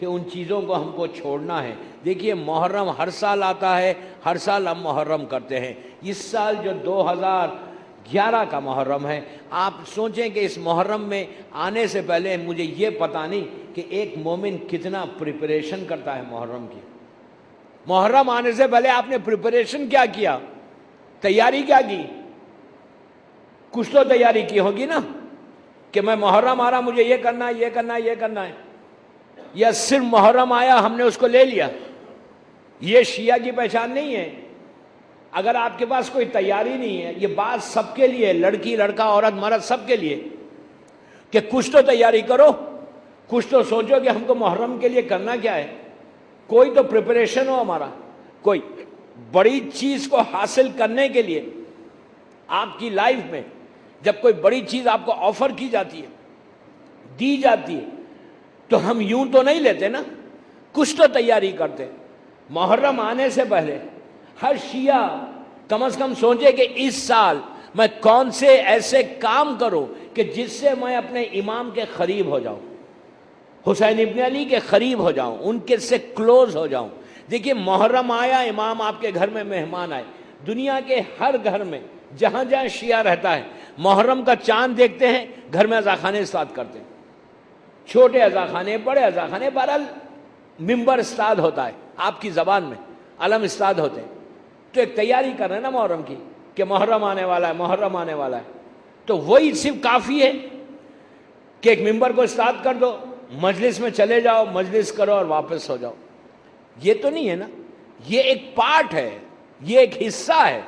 کہ ان چیزوں کو ہم کو چھوڑنا ہے. دیکھیے محرم ہر سال آتا ہے، ہر سال ہم محرم کرتے ہیں. اس سال جو 2011 کا محرم ہے، آپ سوچیں کہ اس محرم میں آنے سے پہلے مجھے یہ پتہ نہیں کہ ایک مومن کتنا پریپریشن کرتا ہے محرم کی. محرم آنے سے پہلے آپ نے پریپریشن کیا کیا، تیاری کیا کی؟ کچھ تو تیاری کی ہوگی نا کہ میں محرم آ رہا، مجھے یہ کرنا ہے، یہ کرنا ہے، یہ کرنا ہے. یا صرف محرم آیا ہم نے اس کو لے لیا؟ یہ شیعہ کی پہچان نہیں ہے. اگر آپ کے پاس کوئی تیاری نہیں ہے، یہ بات سب کے لیے، لڑکی لڑکا عورت مرد سب کے لیے، کہ کچھ تو تیاری کرو، کچھ تو سوچو کہ ہم کو محرم کے لیے کرنا کیا ہے. کوئی تو پریپریشن ہو ہمارا. کوئی بڑی چیز کو حاصل کرنے کے لیے آپ کی لائف میں جب کوئی بڑی چیز آپ کو آفر کی جاتی ہے، دی جاتی ہے، تو ہم یوں تو نہیں لیتے نا، کچھ تو تیاری کرتے. محرم آنے سے پہلے ہر شیعہ کم از کم سوچے کہ اس سال میں کون سے ایسے کام کروں کہ جس سے میں اپنے امام کے قریب ہو جاؤں، حسین ابن علی کے قریب ہو جاؤں، ان کے سے کلوز ہو جاؤں. دیکھیے محرم آیا، امام آپ کے گھر میں مہمان آئے. دنیا کے ہر گھر میں جہاں جہاں شیعہ رہتا ہے، محرم کا چاند دیکھتے ہیں، گھر میں عزاخانے اسٹارٹ کرتے ہیں. چھوٹے عزاخانے، بڑے عزاخانے، بہرحال ممبر اسٹارٹ ہوتا ہے آپ کی زبان میں، علم اسٹارٹ ہوتے ہیں. تو ایک تیاری کر رہے ہیں نا محرم کی کہ محرم آنے والا ہے، محرم آنے والا ہے. تو وہی صرف کافی ہے کہ ایک ممبر کو اسٹارٹ کر دو، مجلس میں چلے جاؤ، مجلس کرو اور واپس ہو جاؤ. یہ تو نہیں ہے نا. یہ ایک پارٹ ہے، یہ ایک حصہ ہے.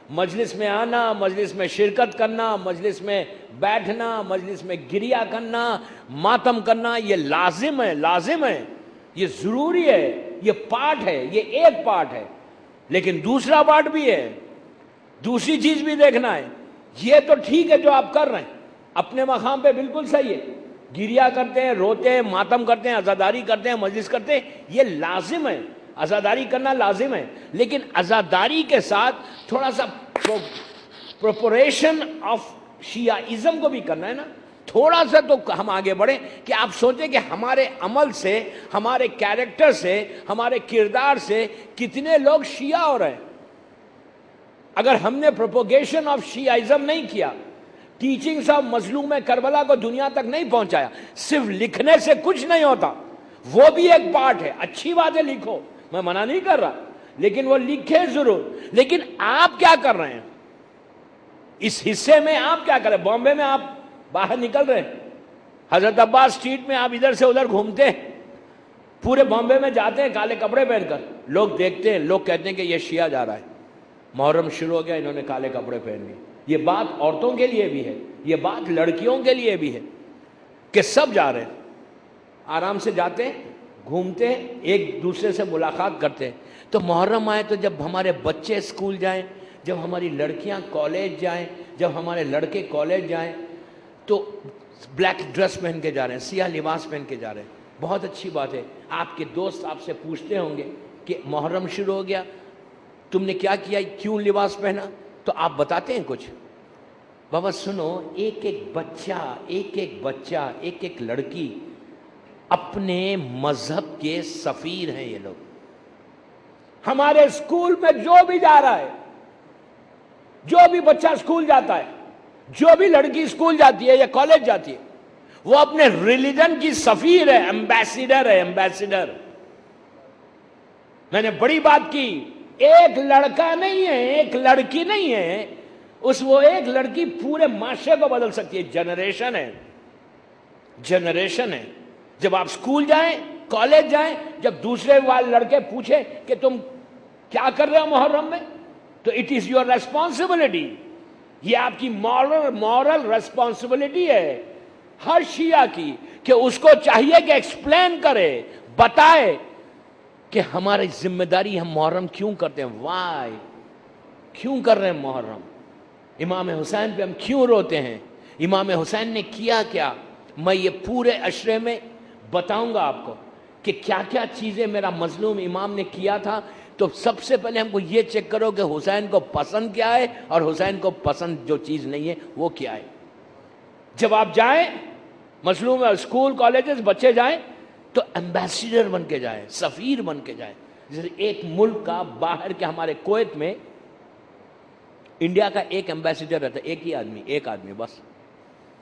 مجلس میں آنا، مجلس میں شرکت کرنا، مجلس میں بیٹھنا، مجلس میں گریہ کرنا، ماتم کرنا، یہ لازم ہے، لازم ہے، یہ ضروری ہے، یہ پارٹ ہے، یہ ایک پارٹ ہے. لیکن دوسرا پارٹ بھی ہے، دوسری چیز بھی دیکھنا ہے. یہ تو ٹھیک ہے جو آپ کر رہے ہیں، اپنے مقام پہ بالکل صحیح ہے. گریہ کرتے ہیں، روتے ہیں، ماتم کرتے ہیں، عزاداری کرتے ہیں، مجلس کرتے ہیں، یہ لازم ہے. عزاداری کرنا لازم ہے. لیکن عزاداری کے ساتھ تھوڑا سا پروپوریشن آف شیعہ کو بھی کرنا ہے نا. تھوڑا سا تو ہم آگے بڑھیں کہ آپ سوچیں کہ ہمارے عمل سے، ہمارے کیریکٹر سے، ہمارے کردار سے کتنے لوگ شیعہ ہو رہے ہیں. اگر ہم نے پروپوگیشن آف شیعہ نہیں کیا، ٹیچنگز آف مظلوم کربلا کو دنیا تک نہیں پہنچایا، صرف لکھنے سے کچھ نہیں ہوتا. وہ بھی ایک پارٹ ہے. اچھی بات ہے، لکھو، میں منع نہیں کر رہا، لیکن وہ لکھے ضرور. لیکن آپ کیا کر رہے ہیں اس حصے میں؟ آپ کیا کر رہے ہیں؟ بامبے میں آپ باہر نکل رہے ہیں، حضرت عباس اسٹریٹ میں آپ ادھر سے ادھر گھومتے ہیں، پورے بامبے میں جاتے ہیں کالے کپڑے پہن کر. لوگ دیکھتے ہیں، لوگ کہتے ہیں کہ یہ شیعہ جا رہا ہے، محرم شروع ہو گیا، انہوں نے کالے کپڑے پہن لیے. یہ بات عورتوں کے لیے بھی ہے، یہ بات لڑکیوں کے لیے بھی ہے کہ سب جا رہے ہیں، آرام سے جاتے ہیں، گھومتے ہیں، ایک دوسرے سے ملاقات کرتے ہیں. تو محرم آئے تو جب ہمارے بچے اسکول جائیں، جب ہماری لڑکیاں کالج جائیں، جب ہمارے لڑکے کالج جائیں، تو بلیک ڈریس پہن کے جا رہے ہیں، سیاہ لباس پہن کے جا رہے ہیں. بہت اچھی بات ہے. آپ کے دوست آپ سے پوچھتے ہوں گے کہ محرم شروع ہو گیا، تم نے کیا کیا، کیوں لباس پہنا؟ تو آپ بتاتے ہیں کچھ؟ بابا سنو، ایک ایک بچہ، ایک ایک بچہ، ایک ایک لڑکی اپنے مذہب کے سفیر ہیں. یہ لوگ ہمارے اسکول میں جو بھی جا رہا ہے، جو بھی بچہ اسکول جاتا ہے، جو بھی لڑکی اسکول جاتی ہے یا کالج جاتی ہے، وہ اپنے ریلیجن کی سفیر ہے، ایمبیسیڈر ہے، ایمبیسیڈر. میں نے بڑی بات کی، ایک لڑکا نہیں ہے، ایک لڑکی نہیں ہے، وہ ایک لڑکی پورے معاشرے کو بدل سکتی ہے. جنریشن ہے، جنریشن ہے. جب آپ اسکول جائیں، کالج جائیں، جب دوسرے والے لڑکے پوچھیں کہ تم کیا کر رہے ہو محرم میں، تو اٹ از یور ریسپانسبلٹی. یہ آپ کی مورل ریسپانسبلٹی ہے ہر شیعہ کی، کہ اس کو چاہیے کہ ایکسپلین کرے، بتائے کہ ہماری ذمہ داری، ہم محرم کیوں کرتے ہیں، وائی، کیوں کر رہے ہیں محرم، امام حسین پہ ہم کیوں روتے ہیں، امام حسین نے کیا کیا. میں یہ پورے عشرے میں بتاؤں گا آپ کو کہ کیا کیا چیزیں میرا مظلوم امام نے کیا تھا. تو سب سے پہلے ہم کو یہ چیک کرو کہ حسین کو پسند کیا ہے اور حسین کو پسند جو چیز نہیں ہے وہ کیا ہے. جب آپ جائیں مظلوم اسکول کالجز بچے جائیں تو ایمبیسیڈر بن کے جائے, سفیر بن کے جائے. جیسے ایک ملک کا باہر کے, ہمارے کویت میں انڈیا کا ایک ایمبیسیڈر رہتا ہے, ایک آدمی بس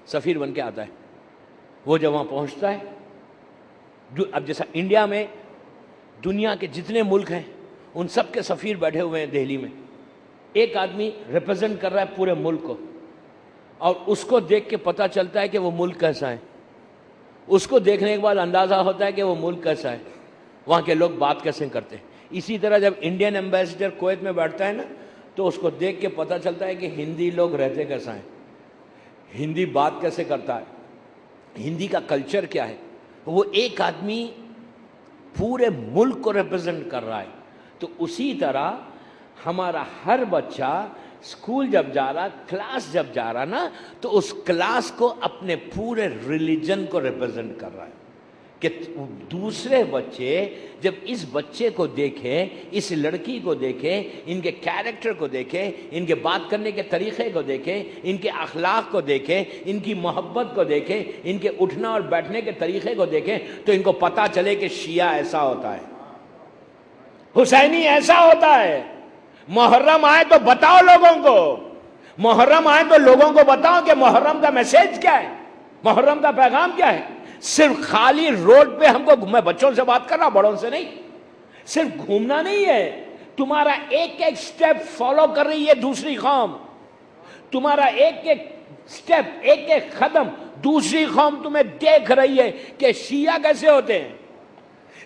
سفیر بن کے آتا ہے. وہ جب وہاں پہنچتا ہے, اب جیسا انڈیا میں دنیا کے جتنے ملک ہیں ان سب کے سفیر بیٹھے ہوئے ہیں دہلی میں, ایک آدمی ریپرزینٹ کر رہا ہے پورے ملک کو, اور اس کو دیکھ کے پتہ چلتا ہے کہ وہ ملک کیسا ہے. اس کو دیکھنے کے بعد اندازہ ہوتا ہے کہ وہ ملک کیسا ہے, وہاں کے لوگ بات کیسے کرتے ہیں. اسی طرح جب انڈین ایمبیسیڈر کویت میں بیٹھتا ہے نا, تو اس کو دیکھ کے پتہ چلتا ہے کہ ہندی لوگ رہتے کیسا ہیں, ہندی بات کیسے کرتا ہے, ہندی کا کلچر کیا ہے. وہ ایک آدمی پورے ملک کو ریپرزینٹ کر رہا ہے. تو اسی طرح ہمارا ہر بچہ اسکول جب جا رہا, کلاس جب جا رہا نا, تو اس کلاس کو اپنے پورے ریلیجن کو ریپرزینٹ کر رہا ہے. کہ دوسرے بچے جب اس بچے کو دیکھیں, اس لڑکی کو دیکھیں, ان کے کیریکٹر کو دیکھیں, ان کے بات کرنے کے طریقے کو دیکھیں, ان کے اخلاق کو دیکھیں, ان کی محبت کو دیکھیں, ان کے اٹھنا اور بیٹھنے کے طریقے کو دیکھیں, تو ان کو پتہ چلے کہ شیعہ ایسا ہوتا ہے, حسینی ایسا ہوتا ہے. محرم آئے تو بتاؤ لوگوں کو, محرم آئے تو لوگوں کو بتاؤ کہ محرم کا میسج کیا ہے, محرم کا پیغام کیا ہے. صرف خالی روڈ پہ ہم کو, میں بچوں سے بات کر رہا, بڑوں سے نہیں, صرف گھومنا نہیں ہے. تمہارا ایک ایک سٹیپ فالو کر رہی ہے دوسری قوم, تمہارا ایک ایک سٹیپ, ایک ایک قدم دوسری قوم تمہیں دیکھ رہی ہے کہ شیعہ کیسے ہوتے ہیں.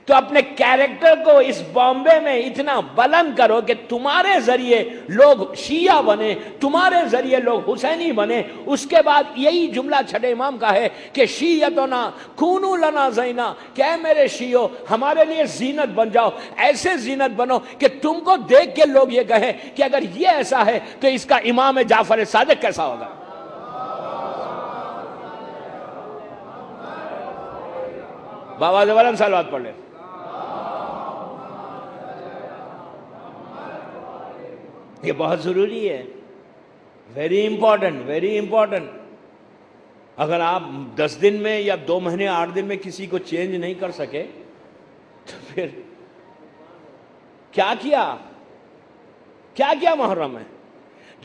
تو اپنے کیریکٹر کو اس بامبے میں اتنا بلند کرو کہ تمہارے ذریعے لوگ شیعہ بنے, تمہارے ذریعے لوگ حسینی بنے. اس کے بعد یہی جملہ چھٹے امام کا ہے کہ شیعتنا کونو لنا زینا, کہ اے میرے شیعو ہمارے لیے زینت بن جاؤ. ایسے زینت بنو کہ تم کو دیکھ کے لوگ یہ کہیں کہ اگر یہ ایسا ہے تو اس کا امام جعفر صادق کیسا ہوگا. بابا زبردست سالوات پڑھ لیں. یہ بہت ضروری ہے, ویری امپورٹنٹ, ویری امپورٹنٹ. اگر آپ 10 دن میں یا 2 مہینے 8 دن میں کسی کو چینج نہیں کر سکے تو پھر کیا کیا محرم ہے.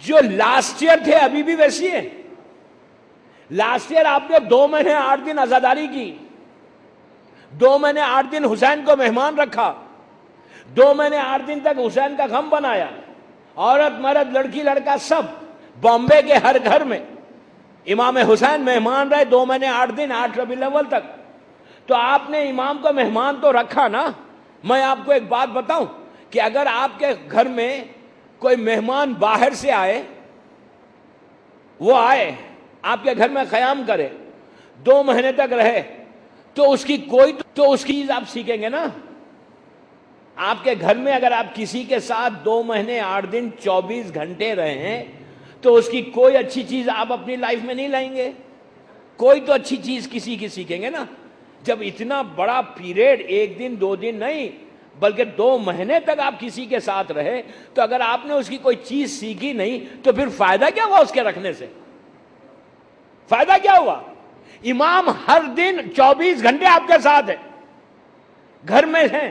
جو لاسٹ ایئر تھے ابھی بھی ویسی ہے. لاسٹ ایئر آپ نے 2 مہینے 8 دن عزاداری کی, 2 مہینے 8 دن حسین کو مہمان رکھا, 2 مہینے 8 دن تک حسین کا غم بنایا. عورت مرد لڑکی لڑکا سب بامبے کے ہر گھر میں امام حسین مہمان رہے 2 مہینے 8 دن, 8 ربیع الاول تک. تو آپ نے امام کو مہمان تو رکھا نا. میں آپ کو ایک بات بتاؤں کہ اگر آپ کے گھر میں کوئی مہمان باہر سے آئے, وہ آئے آپ کے گھر میں قیام کرے, 2 مہینے تک رہے, تو اس کی چیز آپ سیکھیں گے نا. آپ کے گھر میں اگر آپ کسی کے ساتھ 2 مہینے 8 دن 24 گھنٹے رہے ہیں, تو اس کی کوئی اچھی چیز آپ اپنی لائف میں نہیں لائیں گے. کوئی تو اچھی چیز کسی کی سیکھیں گے نا. جب اتنا بڑا پیریڈ, 1 دن 2 دن نہیں بلکہ 2 مہینے تک آپ کسی کے ساتھ رہے, تو اگر آپ نے اس کی کوئی چیز سیکھی نہیں تو پھر فائدہ کیا ہوا اس کے رکھنے سے, فائدہ کیا ہوا. امام ہر دن 24 گھنٹے آپ کے ساتھ ہے, گھر میں ہیں.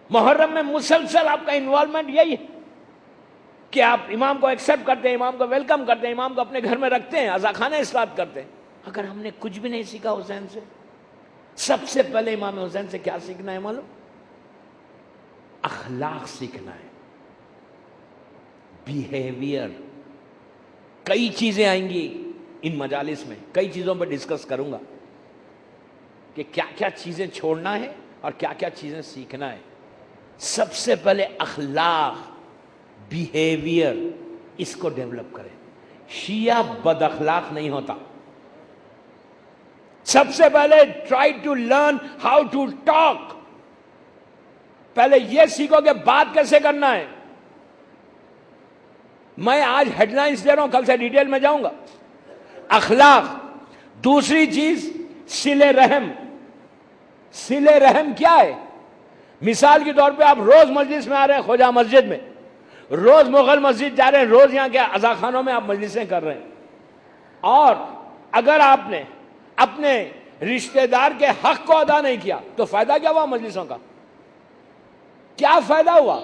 محرم میں مسلسل آپ کا انوالومنٹ یہی ہے کہ آپ امام کو ایکسیپٹ کرتے ہیں, امام کو ویلکم کرتے ہیں, امام کو اپنے گھر میں رکھتے ہیں, عزاخانہ اصلاح کرتے ہیں. اگر ہم نے کچھ بھی نہیں سیکھا حسین سے, سب سے پہلے امام حسین سے کیا سیکھنا ہے معلوم؟ اخلاق سیکھنا ہے, بیہیویئر. کئی چیزیں آئیں گی ان مجالس میں, کئی چیزوں پہ ڈسکس کروں گا کہ کیا کیا چیزیں چھوڑنا ہے اور کیا کیا چیزیں سیکھنا ہے. سب سے پہلے اخلاق, بیہیویئر, اس کو ڈیولپ کریں. شیعہ بد اخلاق نہیں ہوتا. سب سے پہلے try to learn how to talk. پہلے یہ سیکھو کہ بات کیسے کرنا ہے. میں آج ہیڈ لائنز دے رہا ہوں, کل سے ڈیٹیل میں جاؤں گا. اخلاق. دوسری چیز صلہ رحم. صلہ رحم کیا ہے؟ مثال کے طور پہ آپ روز مجلس میں آ رہے ہیں, خواجہ مسجد میں, روز مغل مسجد جا رہے ہیں, روز یہاں کے عزاخانوں میں آپ مجلسیں کر رہے ہیں, اور اگر آپ نے اپنے رشتہ دار کے حق کو ادا نہیں کیا تو فائدہ کیا ہوا مجلسوں کا؟ کیا فائدہ ہوا؟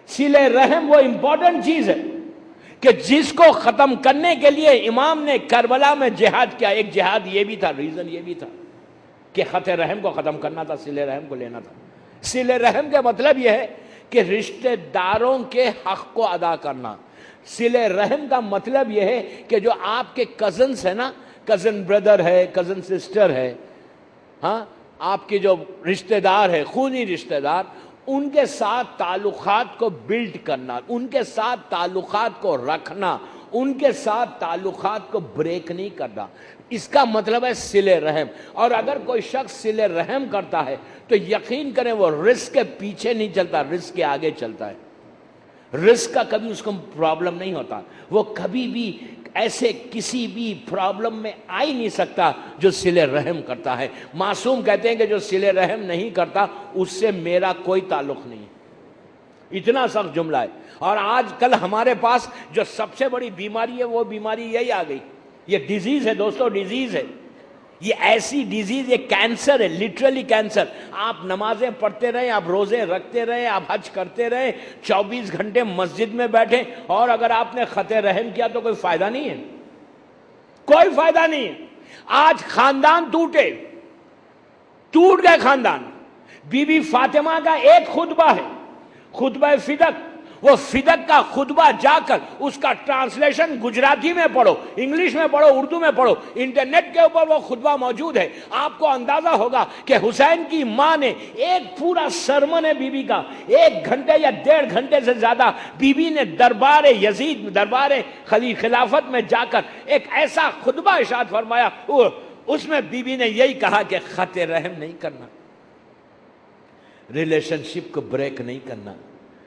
صلہ رحم وہ امپورٹنٹ چیز ہے کہ جس کو ختم کرنے کے لیے امام نے کربلا میں جہاد کیا. ایک جہاد یہ بھی تھا, ریزن یہ بھی تھا کہ خط رحم کو ختم کرنا تھا, صلہ رحم کو لینا تھا. صلہ رحم کا مطلب یہ ہے کہ رشتہ داروں کے حق کو ادا کرنا. صلہ رحم کا مطلب یہ ہے کہ جو آپ کے کزنس ہے نا, کزن بردر ہے, کزن سسٹر ہے, ہاں آپ کے جو رشتہ دار ہے, خونی رشتہ دار, ان کے ساتھ تعلقات کو بلڈ کرنا, ان کے ساتھ تعلقات کو رکھنا, ان کے ساتھ تعلقات کو بریک نہیں کرنا. اس کا مطلب ہے صلہ رحم. اور اگر کوئی شخص صلہ رحم کرتا ہے تو یقین کریں وہ رزق کے پیچھے نہیں چلتا, رزق کے آگے چلتا ہے. رزق کا کبھی اس کو پرابلم نہیں ہوتا, وہ کبھی بھی ایسے کسی بھی پرابلم میں آ ہی نہیں سکتا جو صلہ رحم کرتا ہے. معصوم کہتے ہیں کہ جو صلہ رحم نہیں کرتا اس سے میرا کوئی تعلق نہیں ہے. اتنا سخت جملہ ہے. اور آج کل ہمارے پاس جو سب سے بڑی بیماری ہے وہ بیماری یہی آ گئی. یہ ڈیزیز ہے دوستو, ڈیزیز ہے یہ, ایسی ڈیزیز, یہ کینسر ہے, لٹرلی کینسر. آپ نمازیں پڑھتے رہیں, آپ روزے رکھتے رہیں, آپ حج کرتے رہیں, 24 گھنٹے مسجد میں بیٹھیں, اور اگر آپ نے خط رحم کیا تو کوئی فائدہ نہیں ہے, کوئی فائدہ نہیں ہے. آج خاندان ٹوٹ گئے خاندان. بی بی فاطمہ کا ایک خطبہ ہے, خطبہ فدق. وہ فدق کا خطبہ جا کر اس کا ٹرانسلیشن گجراتی میں پڑھو, انگلش میں پڑھو, اردو میں پڑھو, انٹرنیٹ کے اوپر وہ خطبہ موجود ہے. آپ کو اندازہ ہوگا کہ حسین کی ماں نے ایک پورا سرمن ہے بی بی کا, 1 گھنٹے یا 1.5 گھنٹے سے زیادہ بی بی نے دربار یزید, دربار خلافت میں جا کر ایک ایسا خطبہ ارشاد فرمایا. اس میں بی بی نے یہی کہا کہ خط رحم نہیں کرنا, ریلیشن شپ کو بریک نہیں کرنا,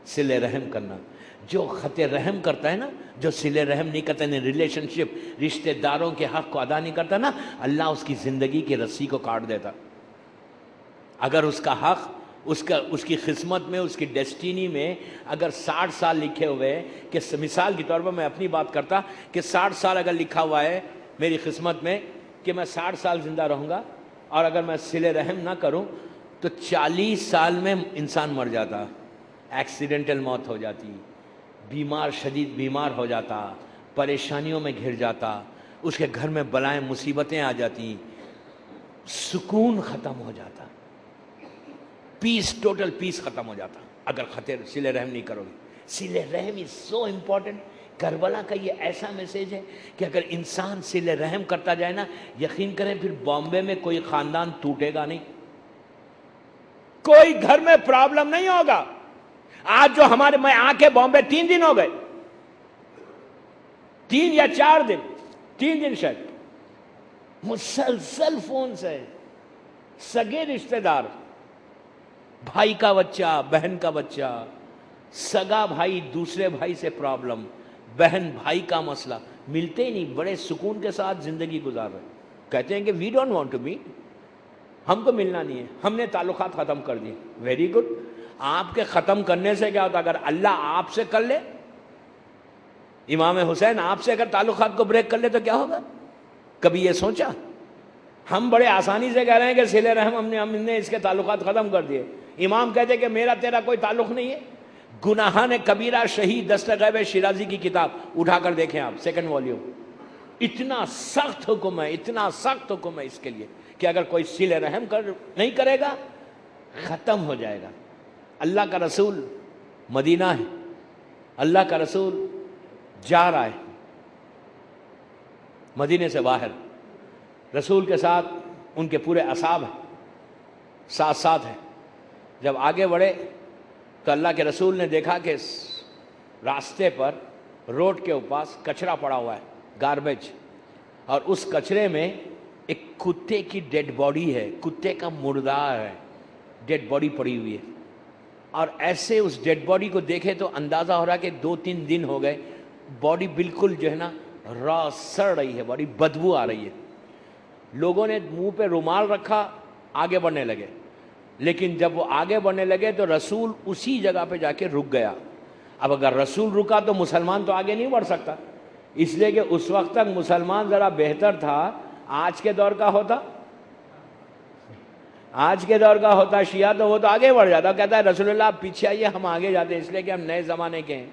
صلہ رحم کرنا. جو خط رحم کرتا ہے نا, جو صلہ رحم نہیں کرتا, ریلیشن شپ, رشتہ داروں کے حق کو ادا نہیں کرتا نا, اللہ اس کی زندگی کی رسی کو کاٹ دیتا. اگر اس کا حق, اس کی قسمت میں, اس کی ڈیسٹینی میں اگر 60 سال لکھے ہوئے ہیں, کہ مثال کے طور پر میں اپنی بات کرتا کہ 60 سال اگر لکھا ہوا ہے میری قسمت میں کہ میں 60 سال زندہ رہوں گا, اور اگر میں صلہ رحم نہ کروں تو 40 سال میں انسان مر جاتا, ایکسیڈنٹل موت ہو جاتی, بیمار, شدید بیمار ہو جاتا, پریشانیوں میں گھر جاتا, اس کے گھر میں بلائیں مصیبتیں آ جاتی, سکون ختم ہو جاتا, پیس, ٹوٹل پیس ختم ہو جاتا اگر صلہ رحم نہیں کرو گے. صلہ رحم از سو امپورٹنٹ. کربلا کا یہ ایسا میسج ہے کہ اگر انسان صلہ رحم کرتا جائے نا, یقین کریں پھر بامبے میں کوئی خاندان ٹوٹے گا نہیں, کوئی گھر میں پرابلم نہیں ہوگا. آج جو میں آ کے بامبے 3 دن ہو گئے, 3 یا 4 دن, 3 دن شاید, مسلسل فون سے سگے رشتہ دار, بھائی کا بچہ, بہن کا بچہ, سگا بھائی دوسرے بھائی سے پرابلم, بہن بھائی کا مسئلہ, ملتے ہی نہیں, بڑے سکون کے ساتھ زندگی گزار رہے. کہتے ہیں کہ we don't want to meet, ہم کو ملنا نہیں ہے, ہم نے تعلقات ختم کر دیے. Very good. آپ کے ختم کرنے سے کیا ہوتا؟ اگر اللہ آپ سے کر لے, امام حسین آپ سے اگر تعلقات کو بریک کر لے تو کیا ہوگا؟ کبھی یہ سوچا؟ ہم بڑے آسانی سے کہہ رہے ہیں کہ صلہ رحم ہم نے اس کے تعلقات ختم کر دیے. امام کہتے کہ میرا تیرا کوئی تعلق نہیں ہے. گناہان کبیرہ شہید دستغیب شیرازی کی کتاب اٹھا کر دیکھیں آپ, 2nd والیوم. اتنا سخت حکم ہے, اتنا سخت حکم ہے اس کے لیے کہ اگر کوئی صلہ رحم نہیں کرے گا ختم ہو جائے گا. اللہ کا رسول مدینہ ہے, اللہ کا رسول جا رہا ہے مدینے سے باہر, رسول کے ساتھ ان کے پورے اصحاب ہیں, ساتھ ہیں. جب آگے بڑھے تو اللہ کے رسول نے دیکھا کہ راستے پر, روڈ کے اوپر کچرا پڑا ہوا ہے, گاربیج, اور اس کچرے میں ایک کتے کی ڈیڈ باڈی ہے, کتے کا مردار ہے, ڈیڈ باڈی پڑی ہوئی ہے. اور ایسے اس ڈیڈ باڈی کو دیکھے تو اندازہ ہو رہا کہ 2-3 دن ہو گئے, باڈی بالکل جو ہے نا را سڑ رہی ہے, باڈی بدبو آ رہی ہے. لوگوں نے منہ پہ رومال رکھا, آگے بڑھنے لگے. لیکن جب وہ آگے بڑھنے لگے تو رسول اسی جگہ پہ جا کے رک گیا. اب اگر رسول رکا تو مسلمان تو آگے نہیں بڑھ سکتا, اس لیے کہ اس وقت تک مسلمان ذرا بہتر تھا. آج کے دور کا ہوتا آج کے دور کا ہوتا شیعہ تو وہ تو آگے بڑھ جاتا، کہتا ہے رسول اللہ آپ پیچھے آئیے، ہم آگے جاتے ہیں اس لیے کہ ہم نئے زمانے کے ہیں۔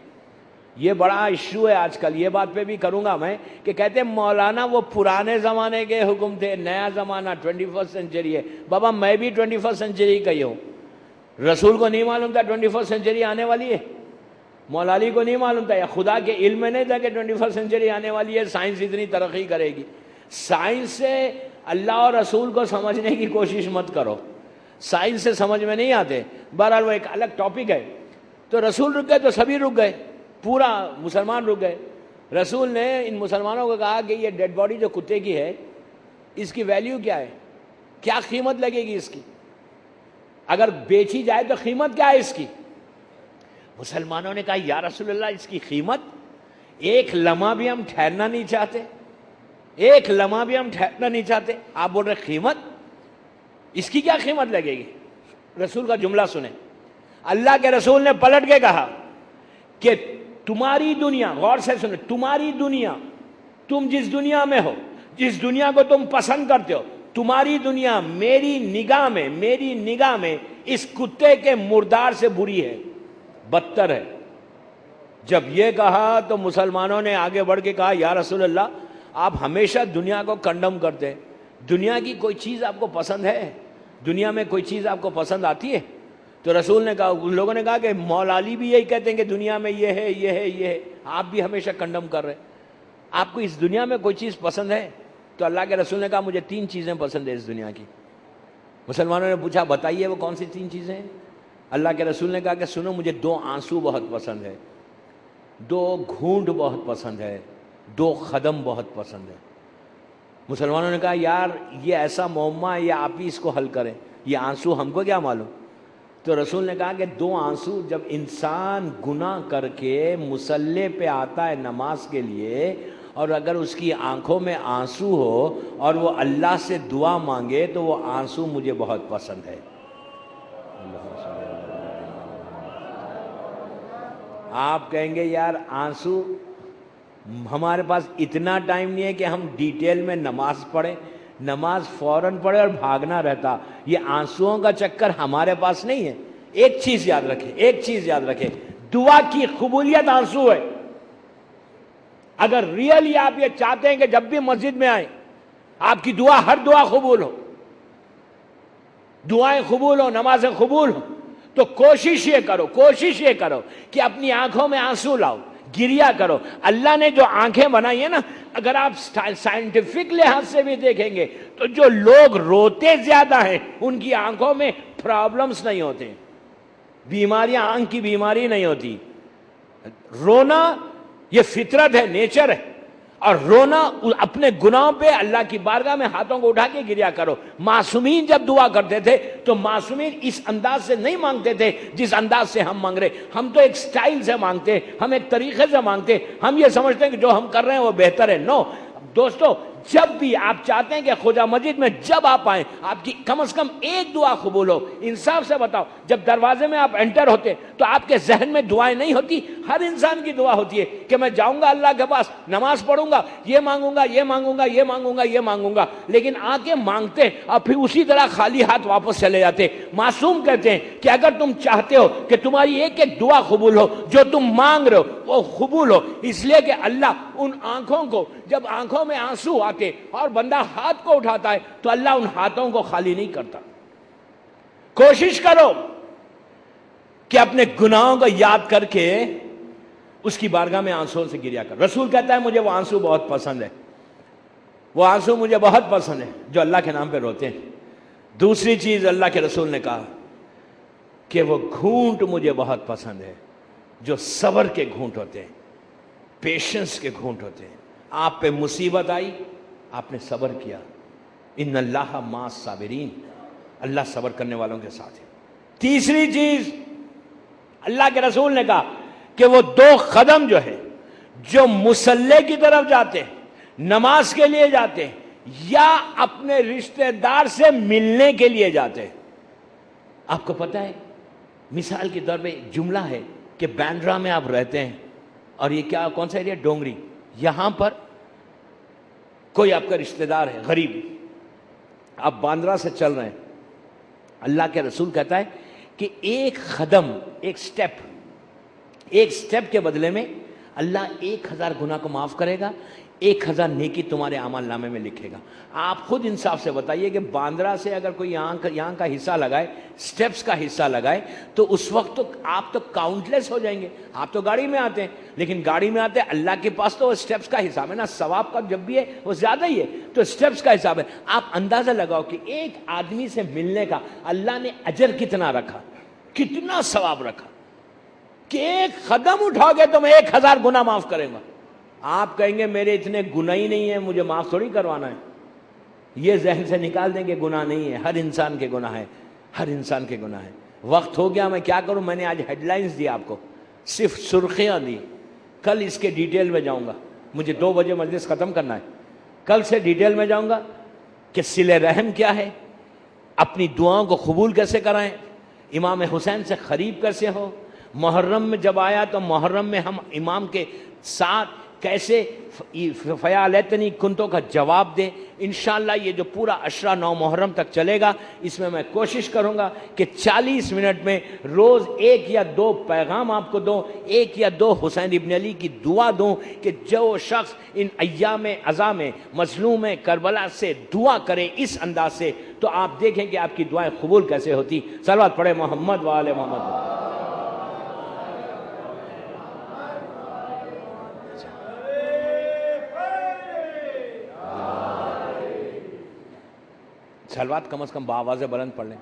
یہ بڑا ایشو ہے آج کل، یہ بات پہ بھی کروں گا میں کہ کہتے ہیں مولانا وہ پرانے زمانے کے حکم تھے، نیا زمانہ 21 سینچری ہے۔ بابا میں بھی 21 سینچری کا ہی ہوں، رسول کو نہیں معلوم تھا 21 سینچری آنے والی ہے، مولا علی کو نہیں معلوم تھا، یا خدا کے علم میں نہیں تھا کہ 21 سینچری آنے والی ہے، سائنس اتنی ترقی کرے گی۔ سائنس سے اللہ اور رسول کو سمجھنے کی کوشش مت کرو، سائنس سے سمجھ میں نہیں آتے۔ بہرحال وہ ایک الگ ٹاپک ہے۔ تو رسول رک گئے تو سبھی رک گئے، پورا مسلمان رک گئے۔ رسول نے ان مسلمانوں کو کہا کہ یہ ڈیڈ باڈی جو کتے کی ہے اس کی ویلیو کیا ہے، کیا قیمت لگے گی اس کی، اگر بیچی جائے تو قیمت کیا ہے اس کی؟ مسلمانوں نے کہا یا رسول اللہ اس کی قیمت ایک لمحہ بھی ہم ٹھہرنا نہیں چاہتے، ایک لمحہ بھی ہم ٹھہرنا نہیں چاہتے، آپ بول رہے قیمت، اس کی کیا قیمت لگے گی؟ رسول کا جملہ سنیں، اللہ کے رسول نے پلٹ کے کہا کہ تمہاری دنیا، غور سے سنیں، تمہاری دنیا، تم جس دنیا میں ہو، جس دنیا کو تم پسند کرتے ہو، تمہاری دنیا میری نگاہ میں اس کتے کے مردار سے بری ہے، بدتر ہے۔ جب یہ کہا تو مسلمانوں نے آگے بڑھ کے کہا یا رسول اللہ آپ ہمیشہ دنیا کو کنڈم کرتے ہیں، دنیا کی کوئی چیز آپ کو پسند ہے؟ دنیا میں کوئی چیز آپ کو پسند آتی ہے؟ تو رسول نے کہا، ان لوگوں نے کہا کہ مولا علی بھی یہی کہتے ہیں کہ دنیا میں یہ ہے یہ ہے یہ ہے، آپ بھی ہمیشہ کنڈم کر رہے ہیں، آپ کو اس دنیا میں کوئی چیز پسند ہے؟ تو اللہ کے رسول نے کہا مجھے 3 چیزیں پسند ہے اس دنیا کی۔ مسلمانوں نے پوچھا بتائیے وہ کون سی 3 چیزیں ہیں؟ اللہ کے رسول نے کہا کہ سنو مجھے 2 آنسو بہت پسند ہے، 2 گھونٹ بہت پسند ہے، 2 قدم بہت پسند ہے۔ مسلمانوں نے کہا یار یہ ایسا معمہ ہے، یہ آپ ہی اس کو حل کریں، یہ آنسو ہم کو کیا معلوم؟ تو رسول نے کہا کہ 2 آنسو جب انسان گناہ کر کے مصلی پہ آتا ہے نماز کے لیے، اور اگر اس کی آنکھوں میں آنسو ہو اور وہ اللہ سے دعا مانگے تو وہ آنسو مجھے بہت پسند ہے۔ آپ کہیں گے یار آنسو، ہمارے پاس اتنا ٹائم نہیں ہے کہ ہم ڈیٹیل میں نماز پڑھیں، نماز فوراً پڑھے اور بھاگنا رہتا، یہ آنسوؤں کا چکر ہمارے پاس نہیں ہے۔ ایک چیز یاد رکھیں، ایک چیز یاد رکھیں، دعا کی قبولیت آنسو ہے۔ اگر ریئلی آپ یہ چاہتے ہیں کہ جب بھی مسجد میں آئیں آپ کی دعا، ہر دعا قبول ہو، دعائیں قبول ہو، نمازیں قبول ہو، تو کوشش یہ کرو کہ اپنی آنکھوں میں آنسو لاؤ، گریا کرو۔ اللہ نے جو آنکھیں بنائی ہیں نا، اگر آپ سائنٹیفک لحاظ سے بھی دیکھیں گے تو جو لوگ روتے زیادہ ہیں ان کی آنکھوں میں پرابلمز نہیں ہوتے، بیماریاں آنکھ کی بیماری نہیں ہوتی۔ رونا یہ فطرت ہے، نیچر ہے، اور رونا اپنے گناہوں پہ اللہ کی بارگاہ میں ہاتھوں کو اٹھا کے گریا کرو۔ معصومین جب دعا کرتے تھے تو معصومین اس انداز سے نہیں مانگتے تھے جس انداز سے ہم مانگ رہے، ہم تو ایک سٹائل سے مانگتے، ہم ایک طریقے سے مانگتے، ہم یہ سمجھتے ہیں کہ جو ہم کر رہے ہیں وہ بہتر ہے۔ نو دوستو، جب بھی آپ چاہتے ہیں کہ خدا مسجد میں جب آپ آئیں آپ کی کم از کم ایک دعا قبول ہو، انصاف سے بتاؤ، جب دروازے میں آپ انٹر ہوتے تو آپ کے ذہن میں دعائیں نہیں ہوتی؟ ہر انسان کی دعا ہوتی ہے کہ میں جاؤں گا اللہ کے پاس، نماز پڑھوں گا، یہ مانگوں گا یہ مانگوں گا یہ مانگوں گا یہ مانگوں گا، لیکن آ کے مانگتے اور پھر اسی طرح خالی ہاتھ واپس چلے جاتے۔ معصوم کہتے ہیں کہ اگر تم چاہتے ہو کہ تمہاری ایک ایک دعا قبول ہو، جو تم مانگ رہے ہو وہ قبول ہو، اس لیے کہ اللہ ان آنکھوں کو، جب آنکھوں میں آنسو آتے اور بندہ ہاتھ کو اٹھاتا ہے تو اللہ ان ہاتھوں کو خالی نہیں کرتا۔ کوشش کرو کہ اپنے گناہوں کو یاد کر کے اس کی بارگاہ میں آنسوں سے گریا کر۔ رسول کہتا ہے مجھے وہ آنسو بہت پسند ہے، وہ آنسو مجھے بہت پسند ہے جو اللہ کے نام پہ روتے ہیں۔ دوسری چیز اللہ کے رسول نے کہا کہ وہ گھونٹ مجھے بہت پسند ہے جو صبر کے گھونٹ ہوتے ہیں، پیشنس کے گھونٹ ہوتے ہیں۔ آپ پہ مصیبت آئی، آپ نے صبر کیا، ان اللہ مع الصابرین، اللہ صبر کرنے والوں کے ساتھ ہے۔ تیسری چیز اللہ کے رسول نے کہا کہ وہ 2 قدم جو ہے جو مصلی کی طرف جاتے ہیں، نماز کے لیے جاتے ہیں یا اپنے رشتہ دار سے ملنے کے لیے جاتے ہیں۔ آپ کو پتہ ہے مثال کے طور پہ جملہ ہے کہ باندرا میں آپ رہتے ہیں اور یہ کیا کون سا ایریا، ڈونگری، یہاں پر کوئی آپ کا رشتہ دار ہے غریب، آپ باندرا سے چل رہے ہیں اللہ کے رسول کہتا ہے کہ ایک قدم، ایک سٹیپ کے بدلے میں اللہ 1000 گناہ کو معاف کرے گا، 1000 نیکی تمہارے اعمال نامے میں لکھے گا۔ آپ خود انصاف سے بتائیے کہ باندرا سے اگر کوئی یہاں کا حصہ لگائے، سٹیپس کا حصہ لگائے، تو اس وقت تو آپ تو کاؤنٹ لیس ہو جائیں گے۔ آپ تو گاڑی میں آتے ہیں، لیکن گاڑی میں آتے ہیں، اللہ کے پاس تو سٹیپس کا حساب ہے نا، ثواب کا جب بھی ہے وہ زیادہ ہی ہے، تو سٹیپس کا حساب ہے۔ آپ اندازہ لگاؤ کہ ایک آدمی سے ملنے کا اللہ نے اجر کتنا رکھا، کتنا ثواب رکھا، کہ ایک قدم اٹھاؤ گے تو میں 1000 گناہ معاف کریں گا۔ آپ کہیں گے میرے اتنے گناہ ہی نہیں ہیں، مجھے معاف تھوڑی کروانا ہے۔ یہ ذہن سے نکال دیں کہ گناہ نہیں ہے، ہر انسان کے گناہ ہے، ہر انسان کے گناہ ہے۔ وقت ہو گیا، میں کیا کروں، میں نے آج ہیڈ لائنز دی آپ کو، صرف سرخیاں دی، کل اس کے ڈیٹیل میں جاؤں گا، مجھے 2 بجے مجلس ختم کرنا ہے، کل سے ڈیٹیل میں جاؤں گا کہ صلہ رحم کیا ہے، اپنی دعاؤں کو قبول کیسے کرائیں، امام حسین سے قریب کیسے ہو، محرم میں جب آیا تو محرم میں ہم امام کے ساتھ کیسے فیا لیتنی کنتوں کا جواب دیں۔ انشاءاللہ یہ جو پورا عشرہ 9 محرم تک چلے گا، اس میں کوشش کروں گا کہ 40 منٹ میں روز 1 یا 2 پیغام آپ کو دوں، 1 یا 2 حسین ابن علی کی دعا دوں، کہ جو شخص ان ایام عزا میں مظلوم کربلا سے دعا کرے اس انداز سے، تو آپ دیکھیں کہ آپ کی دعائیں قبول کیسے ہوتی۔ صلوات پڑھے محمد و آل محمد۔ صلوات کم از کم بآواز بلند پڑھ لیں۔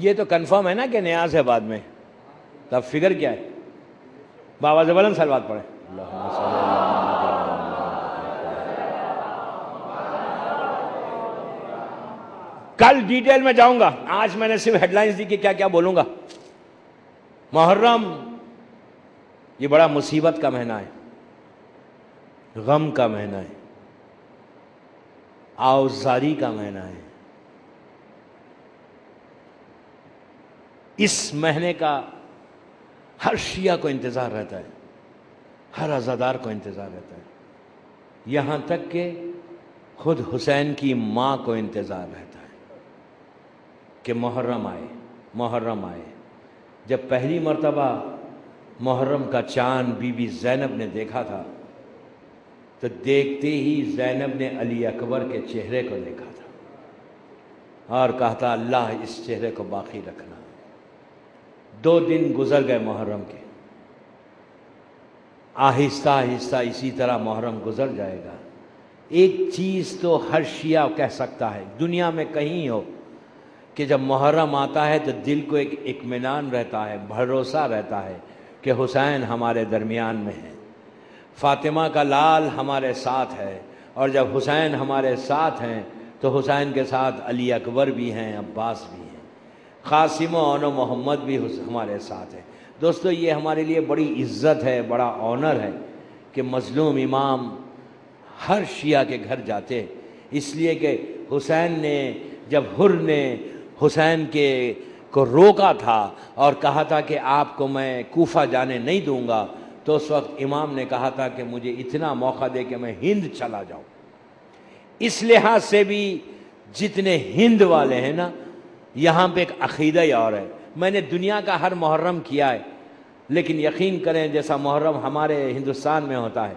یہ تو کنفرم ہے نا کہ نیاز ہے بعد میں، تب فگر کیا ہے؟ بآواز بلند صلوات پڑھیں۔ کل ڈیٹیل میں جاؤں گا، آج میں نے صرف ہیڈ لائنز دی کہ کیا کیا بولوں گا۔ محرم یہ بڑا مصیبت کا مہینہ ہے، غم کا مہینہ ہے، آوزاری کا مہینہ ہے۔ اس مہینے کا ہر شیعہ کو انتظار رہتا ہے، ہر عزادار کو انتظار رہتا ہے، یہاں تک کہ خود حسین کی ماں کو انتظار رہتا ہے کہ محرم آئے، محرم آئے۔ جب پہلی مرتبہ محرم کا چاند بی بی زینب نے دیکھا تھا، تو دیکھتے ہی زینب نے علی اکبر کے چہرے کو دیکھا تھا اور کہا تھا اللہ اس چہرے کو باقی رکھنا۔ 2 دن گزر گئے محرم کے، آہستہ آہستہ اسی طرح محرم گزر جائے گا۔ ایک چیز تو ہر شیعہ کہہ سکتا ہے دنیا میں کہیں ہو، کہ جب محرم آتا ہے تو دل کو ایک اطمینان رہتا ہے، بھروسہ رہتا ہے کہ حسین ہمارے درمیان میں ہے، فاطمہ کا لال ہمارے ساتھ ہے، اور جب حسین ہمارے ساتھ ہیں تو حسین کے ساتھ علی اکبر بھی ہیں، عباس بھی ہیں، قاسم و اون و محمد بھی ہمارے ساتھ ہیں۔ دوستو یہ ہمارے لیے بڑی عزت ہے، بڑا آنر ہے کہ مظلوم امام ہر شیعہ کے گھر جاتے، اس لیے کہ حسین نے جب حر نے حسین کو روکا تھا اور کہا تھا کہ آپ کو میں کوفہ جانے نہیں دوں گا، تو اس وقت امام نے کہا تھا کہ مجھے اتنا موقع دے کہ میں ہند چلا جاؤں۔ اس لحاظ سے بھی جتنے ہند والے ہیں نا، یہاں پہ ایک عقیدہ ہی اور ہے۔ میں نے دنیا کا ہر محرم کیا ہے، لیکن یقین کریں جیسا محرم ہمارے ہندوستان میں ہوتا ہے،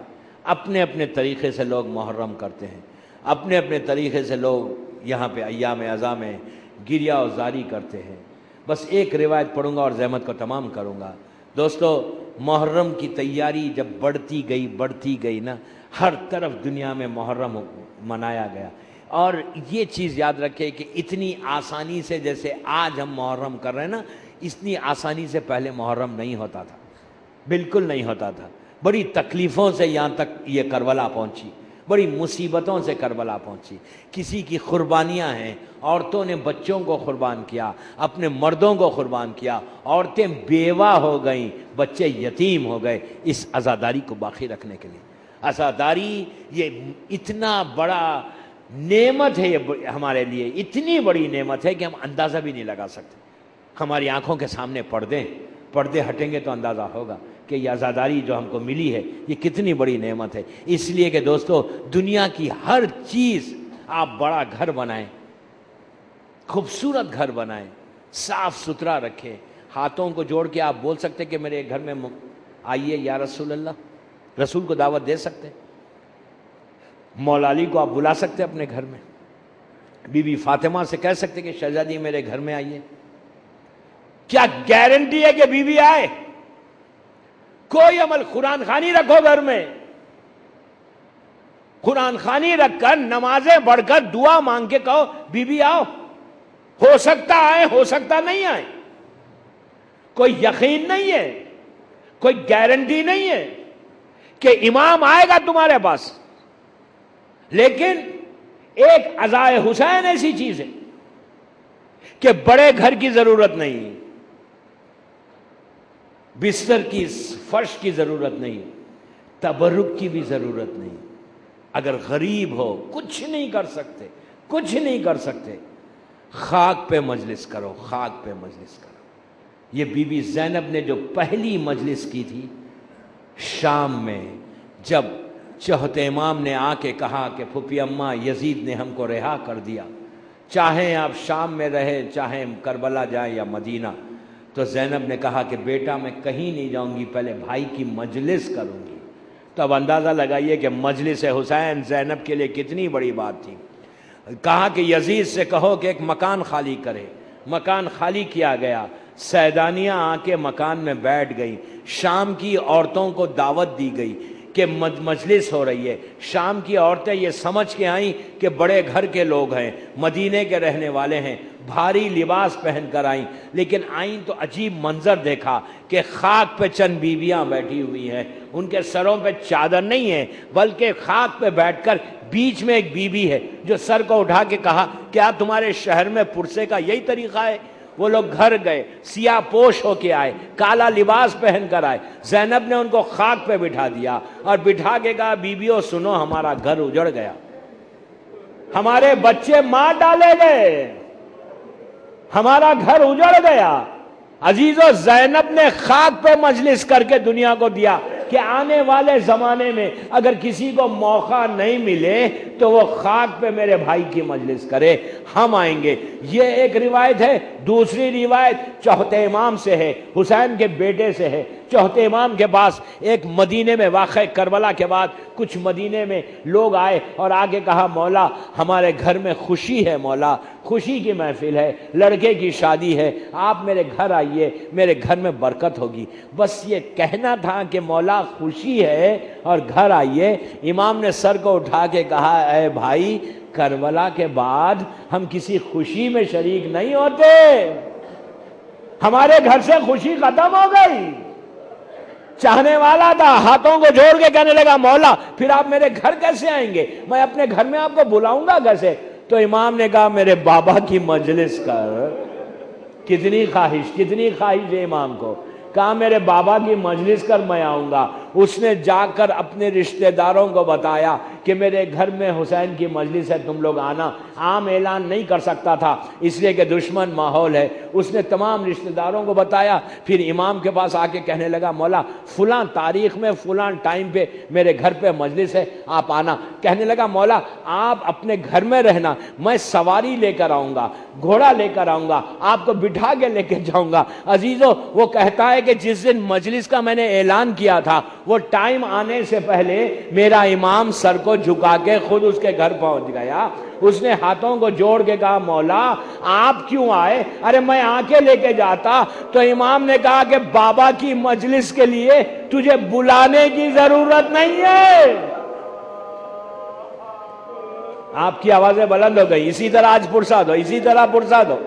اپنے اپنے طریقے سے لوگ محرم کرتے ہیں، اپنے اپنے طریقے سے لوگ یہاں پہ ایام عزا میں گریہ و زاری کرتے ہیں۔ بس ایک روایت پڑھوں گا اور زحمت کو تمام کروں گا۔ دوستو محرم کی تیاری جب بڑھتی گئی نا، ہر طرف دنیا میں محرم منایا گیا۔ اور یہ چیز یاد رکھے کہ اتنی آسانی سے جیسے آج ہم محرم کر رہے ہیں نا، اتنی آسانی سے پہلے محرم نہیں ہوتا تھا، بالکل نہیں ہوتا تھا۔ بڑی تکلیفوں سے یہاں تک یہ کربلا پہنچی، بڑی مصیبتوں سے کربلا پہنچی۔ کسی کی قربانیاں ہیں، عورتوں نے بچوں کو قربان کیا، اپنے مردوں کو قربان کیا، عورتیں بیوہ ہو گئیں، بچے یتیم ہو گئے، اس عزاداری کو باقی رکھنے کے لیے۔ عزاداری یہ اتنا بڑا نعمت ہے، یہ ہمارے لیے اتنی بڑی نعمت ہے کہ ہم اندازہ بھی نہیں لگا سکتے۔ ہماری آنکھوں کے سامنے پردے ہٹیں گے تو اندازہ ہوگا کہ یہ عزاداری جو ہم کو ملی ہے یہ کتنی بڑی نعمت ہے۔ اس لیے کہ دوستو دنیا کی ہر چیز آپ بڑا گھر بنائیں، خوبصورت گھر بنائیں، صاف ستھرا رکھیں، ہاتھوں کو جوڑ کے آپ بول سکتے کہ میرے گھر میں آئیے یا رسول اللہ، رسول کو دعوت دے سکتے، مولا علی کو آپ بلا سکتے اپنے گھر میں، بی بی فاطمہ سے کہہ سکتے کہ شہزادی میرے گھر میں آئیے۔ کیا گارنٹی ہے کہ بی بی آئے؟ کوئی عمل، قرآن خوانی رکھو گھر میں، قرآن خوانی رکھ کر نمازیں پڑھ کر دعا مانگ کے کہو بی بی آؤ، ہو سکتا آئے ہو سکتا نہیں آئے، کوئی یقین نہیں ہے، کوئی گارنٹی نہیں ہے کہ امام آئے گا تمہارے پاس، لیکن ایک عزائے حسین ایسی چیز ہے کہ بڑے گھر کی ضرورت نہیں، بستر کی فرش کی ضرورت نہیں، تبرک کی بھی ضرورت نہیں۔ اگر غریب ہو کچھ نہیں کر سکتے، کچھ نہیں کر سکتے، خاک پہ مجلس کرو، خاک پہ مجلس کرو۔ یہ بی بی زینب نے جو پہلی مجلس کی تھی شام میں، جب چوتھے امام نے آ کے کہا کہ پھوپھی اماں یزید نے ہم کو رہا کر دیا، چاہیں آپ شام میں رہے چاہیں کربلا جائیں یا مدینہ، تو زینب نے کہا کہ بیٹا میں کہیں نہیں جاؤں گی، پہلے بھائی کی مجلس کروں گی۔ تو اب اندازہ لگائیے کہ مجلس حسین زینب کے لیے کتنی بڑی بات تھی۔ کہا کہ یزید سے کہو کہ ایک مکان خالی کرے، مکان خالی کیا گیا، سیدانیاں آ کے مکان میں بیٹھ گئی، شام کی عورتوں کو دعوت دی گئی کہ مجلس ہو رہی ہے۔ شام کی عورتیں یہ سمجھ کے آئیں کہ بڑے گھر کے لوگ ہیں، مدینے کے رہنے والے ہیں، بھاری لباس پہن کر آئیں، لیکن آئیں تو عجیب منظر دیکھا کہ خاک پہ چند بیویاں بیٹھی ہوئی ہیں، ان کے سروں پہ چادر نہیں ہے بلکہ خاک پہ بیٹھ کر بیچ میں ایک بیوی ہے جو سر کو اٹھا کے کہا کیا تمہارے شہر میں پرسے کا یہی طریقہ ہے؟ وہ لوگ گھر گئے، سیاہ پوش ہو کے آئے، کالا لباس پہن کر آئے، زینب نے ان کو خاک پہ بٹھا دیا اور بٹھا کے کہا بیویوں سنو، ہمارا گھر اجڑ گیا، ہمارے بچے مار ڈالے گئے، ہمارا گھر اجڑ گیا۔ عزیزو زینب نے خاک پہ مجلس کر کے دنیا کو دیا کہ آنے والے زمانے میں اگر کسی کو موقع نہیں ملے تو وہ خاک پہ میرے بھائی کی مجلس کرے، ہم آئیں گے۔ یہ ایک روایت ہے۔ دوسری روایت چوتھے امام سے ہے، حسین کے بیٹے سے ہے۔ چوتھے امام کے پاس ایک مدینے میں واقع کربلا کے بعد کچھ مدینے میں لوگ آئے اور آگے کہا مولا ہمارے گھر میں خوشی ہے، مولا خوشی کی محفل ہے، لڑکے کی شادی ہے، آپ میرے گھر آئیے، میرے گھر میں برکت ہوگی۔ بس یہ کہنا تھا کہ مولا خوشی ہے اور گھر آئیے، امام نے سر کو اٹھا کے کہا اے بھائی کربلا کے بعد ہم کسی خوشی میں شریک نہیں ہوتے، ہمارے گھر سے خوشی ختم ہو گئی۔ چاہنے والا تھا، ہاتھوں کو جوڑ کے کہنے لگا مولا پھر آپ میرے گھر کیسے آئیں گے، میں اپنے گھر میں آپ کو بلاؤں گا کیسے؟ تو امام نے کہا میرے بابا کی مجلس کر۔ کتنی خواہش ہے امام کو، کہا میرے بابا کی مجلس کر میں آؤں گا۔ اس نے جا کر اپنے رشتہ داروں کو بتایا کہ میرے گھر میں حسین کی مجلس ہے، تم لوگ آنا۔ عام اعلان نہیں کر سکتا تھا اس لیے کہ دشمن ماحول ہے۔ اس نے تمام رشتہ داروں کو بتایا، پھر امام کے پاس آ کے کہنے لگا مولا فلاں تاریخ میں فلاں ٹائم پہ میرے گھر پہ مجلس ہے، آپ آنا۔ کہنے لگا مولا آپ اپنے گھر میں رہنا، میں سواری لے کر آؤں گا، گھوڑا لے کر آؤں گا، آپ کو بٹھا کے لے کے جاؤں گا۔ عزیزو وہ کہتا ہے کہ جس دن مجلس کا میں نے اعلان کیا تھا وہ ٹائم آنے سے پہلے میرا امام سر کو جھکا کے خود اس کے گھر پہنچ گیا۔ اس نے ہاتھوں کو جوڑ کے کہا مولا آپ کیوں آئے؟ ارے میں آ کے لے کے جاتا۔ تو امام نے کہا کہ بابا کی مجلس کے لیے تجھے بلانے کی ضرورت نہیں ہے۔ آپ کی آوازیں بلند ہو گئی، اسی طرح آج پرساد ہو، اسی طرح پرساد ہو۔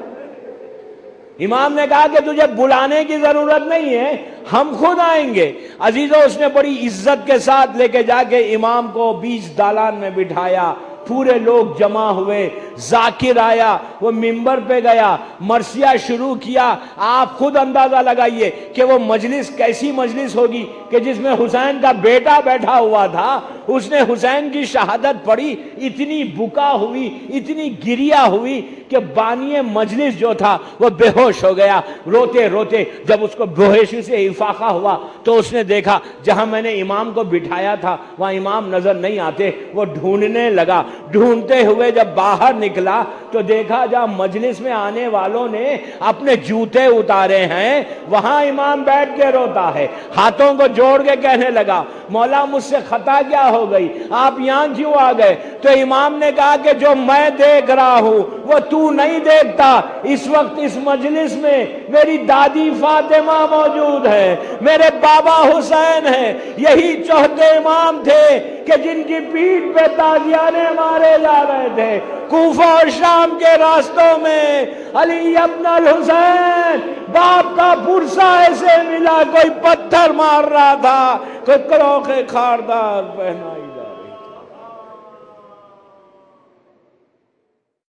امام نے کہا کہ تجھے بلانے کی ضرورت نہیں ہے، ہم خود آئیں گے۔ عزیزو اس نے بڑی عزت کے ساتھ لے کے جا کے امام کو بیچ دالان میں بٹھایا، پورے لوگ جمع ہوئے، ذاکر آیا، وہ منبر پہ گیا، مرثیہ شروع کیا۔ آپ خود اندازہ لگائیے کہ وہ مجلس کیسی مجلس ہوگی کہ جس میں حسین کا بیٹا بیٹھا ہوا تھا، اس نے حسین کی شہادت پڑھی، اتنی بکا ہوئی، اتنی گریا ہوئی کہ بانی مجلس جو تھا وہ بے ہوش ہو گیا روتے روتے۔ جب اس کو بےہوشی سے افاقہ ہوا تو اس نے دیکھا جہاں میں نے امام کو بٹھایا تھا وہاں امام نظر نہیں آتے، وہ ڈھونڈنے لگا۔ ڈھونڈتے ہوئے جب باہر نکلا تو دیکھا جہاں مجلس میں آنے والوں نے اپنے جوتے اتارے ہیں وہاں امام بیٹھ کے روتا ہے، ہاتھوں کو جوڑ کے کہنے لگا مولا مجھ سے خطا کیا ہو گئی، آپ یہاں کیوں آ گئے؟ تو امام نے کہا کہ جو میں دیکھ رہا ہوں وہ تو نہیں دیکھتا، اس وقت اس مجلس میں میری دادی فاطمہ موجود ہے، میرے بابا حسین ہیں، یہی چوتھے امام تھے کہ جن کی پیٹھ پہ تازیانے مارے جا رہے تھے کوفہ اور شام کے راستوں میں۔ علی ابن الحسین، باپ کا پرسا ایسے ملا، کوئی پتھر مار رہا تھا، کوئی کروخے خاردار پہنا